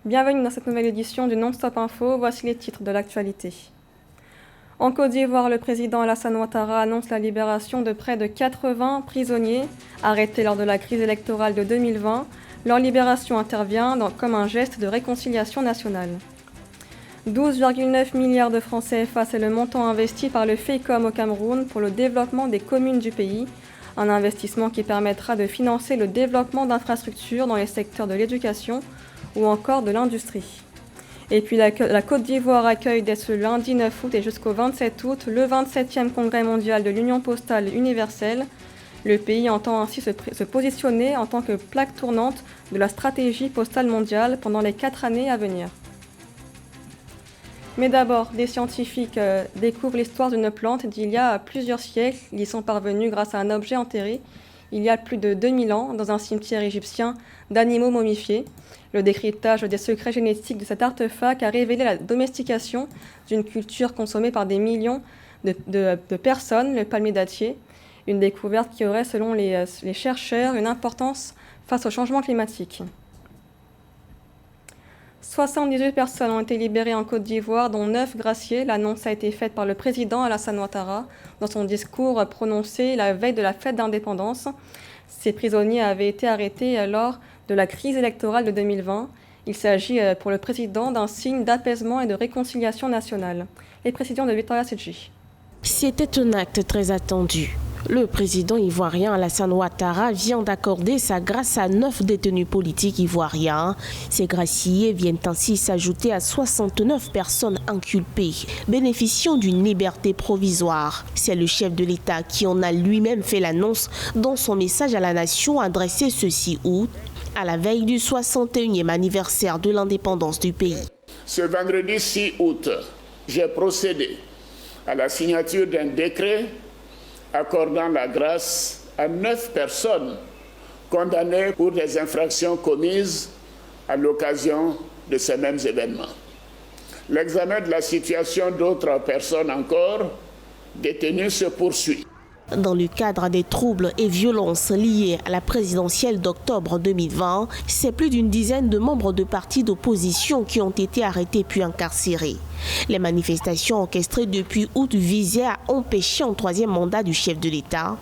Bienvenue dans cette nouvelle édition du Non-Stop Info, voici les titres de l'actualité. En Côte d'Ivoire, le président Alassane Ouattara annonce la libération de près de 80 prisonniers arrêtés lors de la crise électorale de 2020. Leur libération intervient comme un geste de réconciliation nationale. 12,9 milliards de francs CFA, c'est le montant investi par le FEICOM au Cameroun pour le développement des communes du pays. Un investissement qui permettra de financer le développement d'infrastructures dans les secteurs de l'éducation ou encore de l'industrie. Et puis la Côte d'Ivoire accueille dès ce lundi 9 août et jusqu'au 27 août le 27e congrès mondial de l'Union postale universelle. Le pays entend ainsi se positionner en tant que plaque tournante de la stratégie postale mondiale pendant les 4 années à venir. Mais d'abord, des scientifiques découvrent l'histoire d'une plante d'il y a plusieurs siècles. Ils y sont parvenus grâce à un objet enterré il y a plus de 2000 ans dans un cimetière égyptien d'animaux momifiés. Le décryptage des secrets génétiques de cet artefact a révélé la domestication d'une culture consommée par des millions de personnes, le palmier dattier. Une découverte qui aurait, selon les chercheurs, une importance face au changement climatique. 78 personnes ont été libérées en Côte d'Ivoire, dont 9 graciés. L'annonce a été faite par le président Alassane Ouattara dans son discours prononcé la veille de la fête d'indépendance. Ces prisonniers avaient été arrêtés lors de la crise électorale de 2020. Il s'agit pour le président d'un signe d'apaisement et de réconciliation nationale. Les précisions de Victoria Sedji. C'était un acte très attendu. Le président ivoirien Alassane Ouattara vient d'accorder sa grâce à 9 détenus politiques ivoiriens. Ces graciés viennent ainsi s'ajouter à 69 personnes inculpées, bénéficiant d'une liberté provisoire. C'est le chef de l'État qui en a lui-même fait l'annonce dans son message à la nation adressé ce 6 août, à la veille du 61e anniversaire de l'indépendance du pays. Ce vendredi 6 août, j'ai procédé à la signature d'un décret accordant la grâce à 9 personnes condamnées pour des infractions commises à l'occasion de ces mêmes événements. L'examen de la situation d'autres personnes encore détenues se poursuit. Dans le cadre des troubles et violences liés à la présidentielle d'octobre 2020, c'est plus d'une dizaine de membres de partis d'opposition qui ont été arrêtés puis incarcérés. Les manifestations orchestrées depuis août visaient à empêcher un 3e mandat du chef de l'État.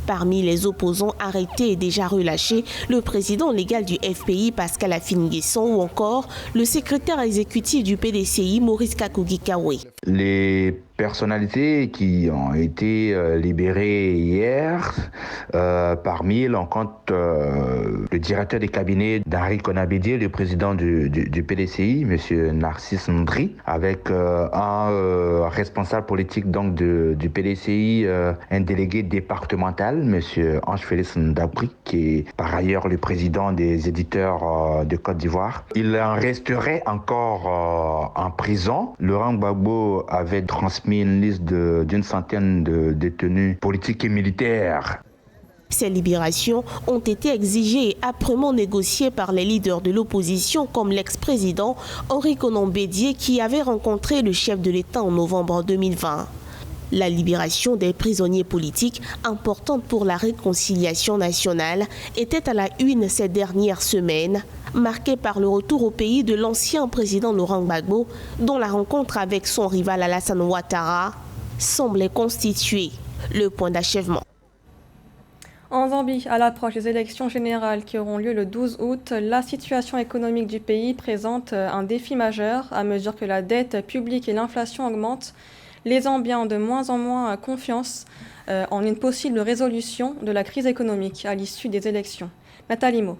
Parmi les opposants arrêtés et déjà relâchés, le président légal du FPI, Pascal Affi-N'Guesson, ou encore le secrétaire exécutif du PDCI, Maurice Kakogi-Kawe. Les personnalités qui ont été libérées hier, parmi elles, on compte le directeur des cabinets d'Henri Konabédié, le président du PDCI, M. Narcisse Ndri, avec un responsable politique donc du PDCI, un délégué départemental, M. Ange-Félix Ndabri, qui est par ailleurs le président des éditeurs de Côte d'Ivoire. Il en resterait encore en prison. Laurent Gbagbo avait transmis une liste d'une centaine de détenus politiques et militaires. Ces libérations ont été exigées et âprement négociées par les leaders de l'opposition comme l'ex-président Henri Konan Bédié qui avait rencontré le chef de l'État en novembre 2020. La libération des prisonniers politiques, importante pour la réconciliation nationale, était à la une ces dernières semaines, marquée par le retour au pays de l'ancien président Laurent Gbagbo, dont la rencontre avec son rival Alassane Ouattara semblait constituer le point d'achèvement. En Zambie, à l'approche des élections générales qui auront lieu le 12 août, la situation économique du pays présente un défi majeur à mesure que la dette publique et l'inflation augmentent. Les Zambiens ont de moins en moins confiance en une possible résolution de la crise économique à l'issue des élections. Nathalie Mo.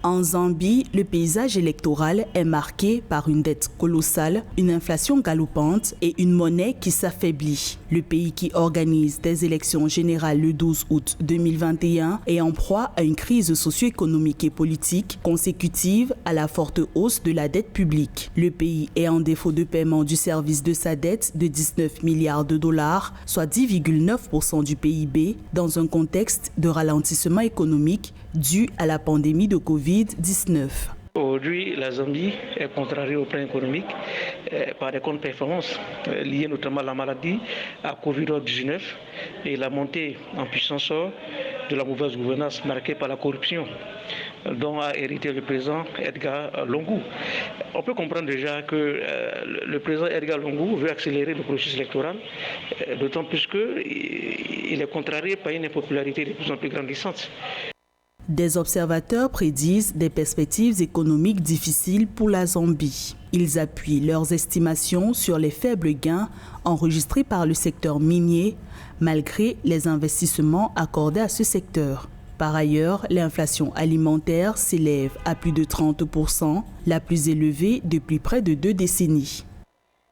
En Zambie, le paysage électoral est marqué par une dette colossale, une inflation galopante et une monnaie qui s'affaiblit. Le pays qui organise des élections générales le 12 août 2021 est en proie à une crise socio-économique et politique consécutive à la forte hausse de la dette publique. Le pays est en défaut de paiement du service de sa dette de 19 milliards de dollars, soit 10,9% du PIB, dans un contexte de ralentissement économique dû à la pandémie de Covid-19. Aujourd'hui, la Zambie est contrariée au plan économique par des contre-performances liées notamment à la maladie, à Covid-19 et la montée en puissance de la mauvaise gouvernance marquée par la corruption dont a hérité le président Edgar Lungu. On peut comprendre déjà que le président Edgar Lungu veut accélérer le processus électoral, d'autant plus qu'il est contrarié par une impopularité de plus en plus grandissante. Des observateurs prédisent des perspectives économiques difficiles pour la Zambie. Ils appuient leurs estimations sur les faibles gains enregistrés par le secteur minier, malgré les investissements accordés à ce secteur. Par ailleurs, l'inflation alimentaire s'élève à plus de 30%, la plus élevée depuis près de 2 décennies.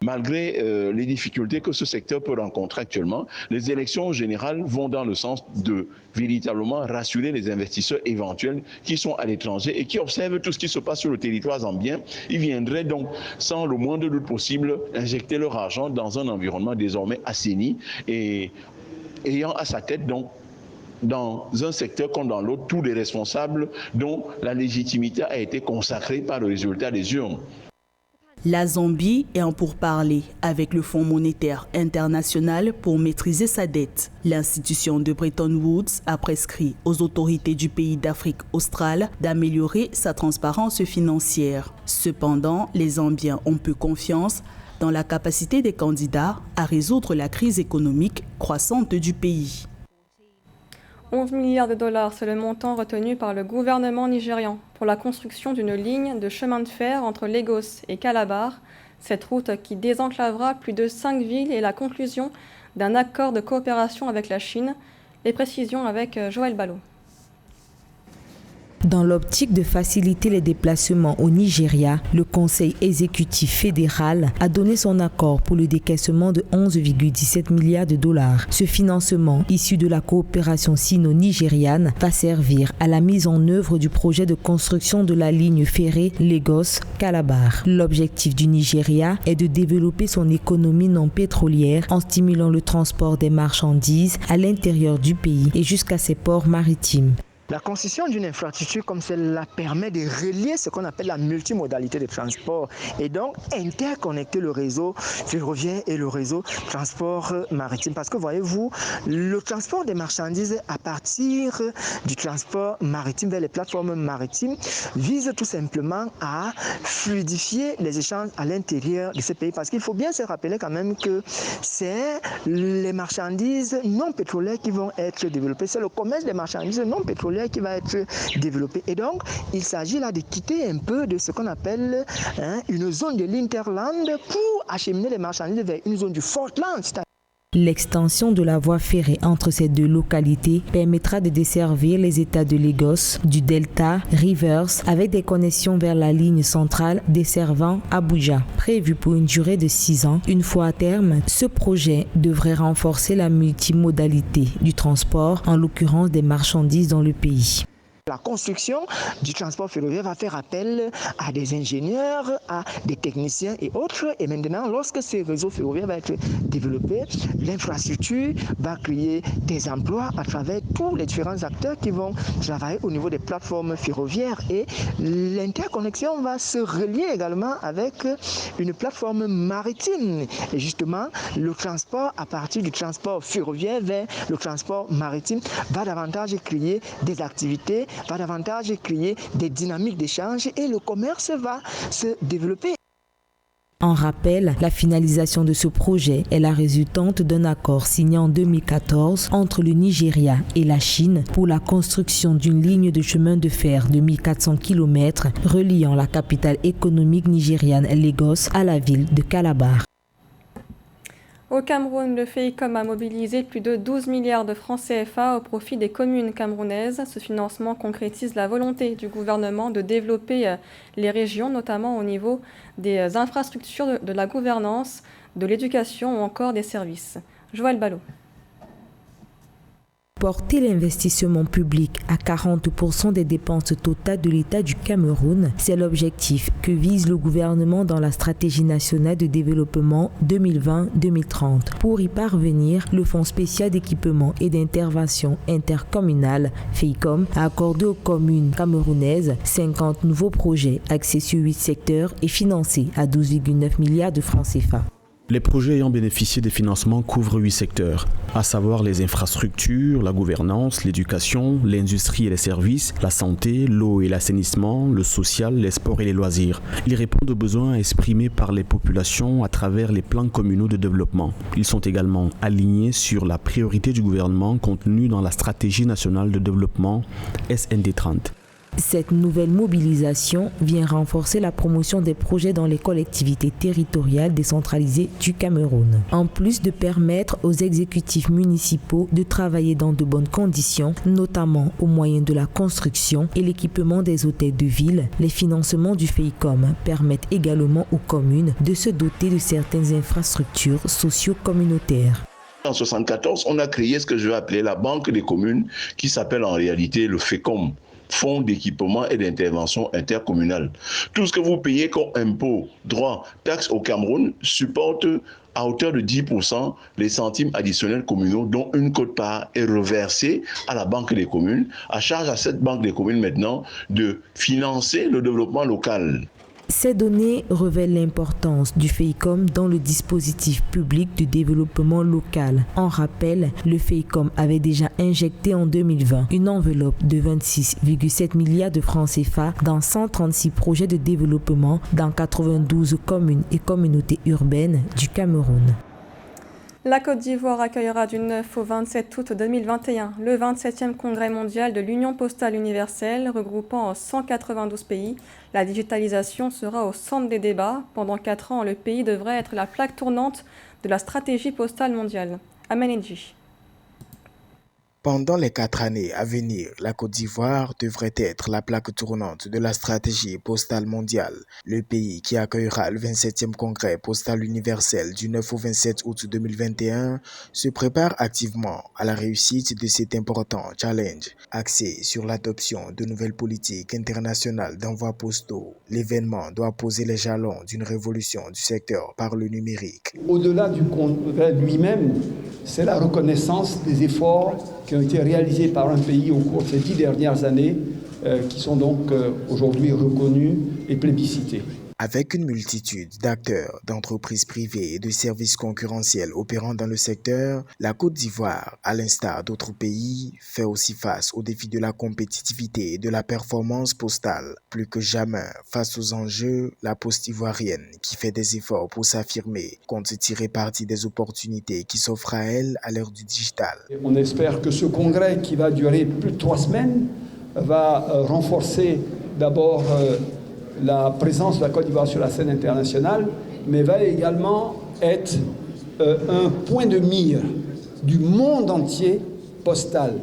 Malgré les difficultés que ce secteur peut rencontrer actuellement, les élections générales vont dans le sens de véritablement rassurer les investisseurs éventuels qui sont à l'étranger et qui observent tout ce qui se passe sur le territoire zambien. Ils viendraient donc, sans le moindre doute possible, injecter leur argent dans un environnement désormais assaini et ayant à sa tête donc dans un secteur comme dans l'autre tous les responsables dont la légitimité a été consacrée par le résultat des urnes. La Zambie est en pourparlers avec le Fonds monétaire international pour maîtriser sa dette. L'institution de Bretton Woods a prescrit aux autorités du pays d'Afrique australe d'améliorer sa transparence financière. Cependant, les Zambiens ont peu confiance dans la capacité des candidats à résoudre la crise économique croissante du pays. 11 milliards de dollars, c'est le montant retenu par le gouvernement nigérian pour la construction d'une ligne de chemin de fer entre Lagos et Calabar. Cette route qui désenclavera plus de 5 villes et la conclusion d'un accord de coopération avec la Chine. Les précisions avec Joël Ballot. Dans l'optique de faciliter les déplacements au Nigeria, le Conseil exécutif fédéral a donné son accord pour le décaissement de 11,17 milliards de dollars. Ce financement, issu de la coopération sino-nigériane, va servir à la mise en œuvre du projet de construction de la ligne ferrée Lagos-Calabar. L'objectif du Nigeria est de développer son économie non pétrolière en stimulant le transport des marchandises à l'intérieur du pays et jusqu'à ses ports maritimes. La construction d'une infrastructure comme celle-là permet de relier ce qu'on appelle la multimodalité de transport et donc interconnecter le réseau ferroviaire et le réseau transport maritime. Parce que voyez-vous, le transport des marchandises à partir du transport maritime vers les plateformes maritimes vise tout simplement à fluidifier les échanges à l'intérieur de ce pays. Parce qu'il faut bien se rappeler quand même que c'est les marchandises non pétrolières qui vont être développées. C'est le commerce des marchandises non pétrolières qui va être développé. Et donc, il s'agit là de quitter un peu de ce qu'on appelle une zone de l'Interland pour acheminer les marchandises vers une zone du Fortland. L'extension de la voie ferrée entre ces deux localités permettra de desservir les États de Lagos, du Delta, Rivers, avec des connexions vers la ligne centrale desservant Abuja. Prévu pour une durée de 6 ans, une fois à terme, ce projet devrait renforcer la multimodalité du transport, en l'occurrence des marchandises dans le pays. La construction du transport ferroviaire va faire appel à des ingénieurs, à des techniciens et autres. Et maintenant, lorsque ce réseau ferroviaire va être développé, l'infrastructure va créer des emplois à travers tous les différents acteurs qui vont travailler au niveau des plateformes ferroviaires. Et l'interconnexion va se relier également avec une plateforme maritime. Et justement, le transport à partir du transport ferroviaire vers le transport maritime va davantage créer des activités, va davantage créer des dynamiques d'échange et le commerce va se développer. En rappel, la finalisation de ce projet est la résultante d'un accord signé en 2014 entre le Nigeria et la Chine pour la construction d'une ligne de chemin de fer de 1400 km reliant la capitale économique nigériane Lagos à la ville de Calabar. Au Cameroun, le FEICOM a mobilisé plus de 12 milliards de francs CFA au profit des communes camerounaises. Ce financement concrétise la volonté du gouvernement de développer les régions, notamment au niveau des infrastructures de la gouvernance, de l'éducation ou encore des services. Joël Ballot. Porter l'investissement public à 40% des dépenses totales de l'État du Cameroun, c'est l'objectif que vise le gouvernement dans la stratégie nationale de développement 2020-2030. Pour y parvenir, le Fonds spécial d'équipement et d'intervention intercommunale, FEICOM, a accordé aux communes camerounaises 50 nouveaux projets axés sur 8 secteurs et financés à 12,9 milliards de francs CFA. Les projets ayant bénéficié des financements couvrent 8 secteurs, à savoir les infrastructures, la gouvernance, l'éducation, l'industrie et les services, la santé, l'eau et l'assainissement, le social, les sports et les loisirs. Ils répondent aux besoins exprimés par les populations à travers les plans communaux de développement. Ils sont également alignés sur la priorité du gouvernement contenue dans la stratégie nationale de développement SND 30. Cette nouvelle mobilisation vient renforcer la promotion des projets dans les collectivités territoriales décentralisées du Cameroun. En plus de permettre aux exécutifs municipaux de travailler dans de bonnes conditions, notamment au moyen de la construction et l'équipement des hôtels de ville, les financements du FEICOM permettent également aux communes de se doter de certaines infrastructures socio-communautaires. En 1974, on a créé ce que je vais appeler la Banque des communes, qui s'appelle en réalité le FECOM. Fonds d'équipement et d'intervention intercommunale. Tout ce que vous payez comme impôts, droits, taxes au Cameroun supporte à hauteur de 10% les centimes additionnels communaux dont une quote-part est reversée à la Banque des communes, à charge à cette Banque des communes maintenant de financer le développement local. Ces données révèlent l'importance du FEICOM dans le dispositif public de développement local. En rappel, le FEICOM avait déjà injecté en 2020 une enveloppe de 26,7 milliards de francs CFA dans 136 projets de développement dans 92 communes et communautés urbaines du Cameroun. La Côte d'Ivoire accueillera du 9 au 27 août 2021 le 27e congrès mondial de l'Union postale universelle regroupant 192 pays. La digitalisation sera au centre des débats. Pendant 4 ans, le pays devrait être la plaque tournante de la stratégie postale mondiale. Amenedji. Pendant les 4 années à venir, la Côte d'Ivoire devrait être la plaque tournante de la stratégie postale mondiale. Le pays qui accueillera le 27e congrès postal universel du 9 au 27 août 2021 se prépare activement à la réussite de cet important challenge. Axé sur l'adoption de nouvelles politiques internationales d'envoi postaux, l'événement doit poser les jalons d'une révolution du secteur par le numérique. Au-delà du congrès lui-même, c'est la reconnaissance des efforts qui ont été réalisés par un pays au cours de ces 10 dernières années, qui sont donc aujourd'hui reconnus et plébiscités. Avec une multitude d'acteurs, d'entreprises privées et de services concurrentiels opérant dans le secteur, la Côte d'Ivoire, à l'instar d'autres pays, fait aussi face aux défis de la compétitivité et de la performance postale. Plus que jamais, face aux enjeux, la poste ivoirienne, qui fait des efforts pour s'affirmer, compte tirer parti des opportunités qui s'offrent à elle à l'ère du digital. On espère que ce congrès, qui va durer plus de 3 semaines, va renforcer d'abord la présence de la Côte d'Ivoire sur la scène internationale, mais va également être un point de mire du monde entier postal.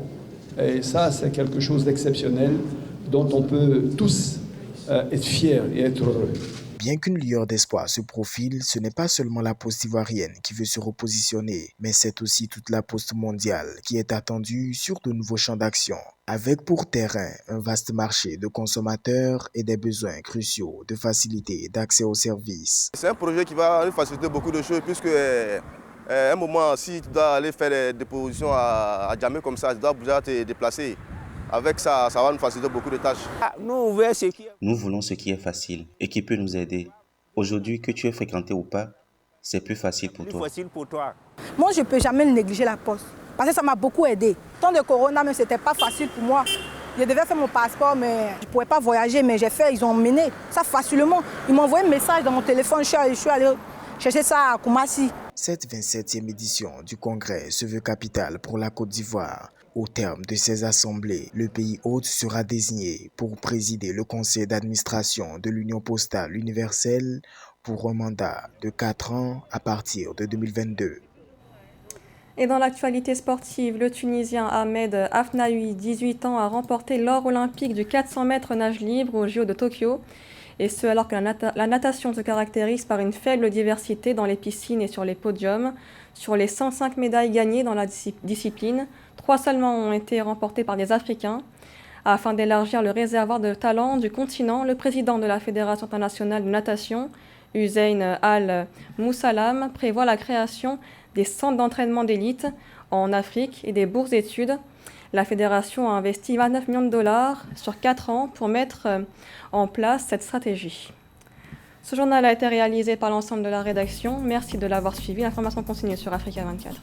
Et ça, c'est quelque chose d'exceptionnel dont on peut tous être fiers et être heureux. Bien qu'une lueur d'espoir se profile, ce n'est pas seulement la poste ivoirienne qui veut se repositionner, mais c'est aussi toute la poste mondiale qui est attendue sur de nouveaux champs d'action, avec pour terrain un vaste marché de consommateurs et des besoins cruciaux de facilité d'accès aux services. C'est un projet qui va faciliter beaucoup de choses, puisque à un moment, si tu dois aller faire des dépositions à Djamé comme ça, tu dois déjà te déplacer. Avec ça, ça va nous faciliter beaucoup de tâches. Nous voulons ce qui est facile et qui peut nous aider. Aujourd'hui, que tu aies fréquenté ou pas, c'est plus facile pour toi. Moi, je ne peux jamais négliger la poste. Parce que ça m'a beaucoup aidé. Tant de corona, mais ce n'était pas facile pour moi. Je devais faire mon passeport, mais je ne pouvais pas voyager. Mais j'ai fait, ils ont mené ça facilement. Ils m'ont envoyé un message dans mon téléphone. Je suis allé chercher ça à Koumassi. Cette 27e édition du congrès se veut capitale pour la Côte d'Ivoire. Au terme de ces assemblées, le pays hôte sera désigné pour présider le conseil d'administration de l'Union postale universelle pour un mandat de 4 ans à partir de 2022. Et dans l'actualité sportive, le Tunisien Ahmed Afnaoui, 18 ans, a remporté l'or olympique du 400 mètres nage libre aux JO de Tokyo. Et ce, alors que la natation se caractérise par une faible diversité dans les piscines et sur les podiums. Sur les 105 médailles gagnées dans la discipline, 3 seulement ont été remportées par des Africains. Afin d'élargir le réservoir de talents du continent, le président de la Fédération internationale de natation, Hussein Al-Moussalam, prévoit la création des centres d'entraînement d'élite en Afrique et des bourses d'études. La fédération a investi 29 millions de dollars sur 4 ans pour mettre en place cette stratégie. Ce journal a été réalisé par l'ensemble de la rédaction. Merci de l'avoir suivi. L'information continue sur Africa 24.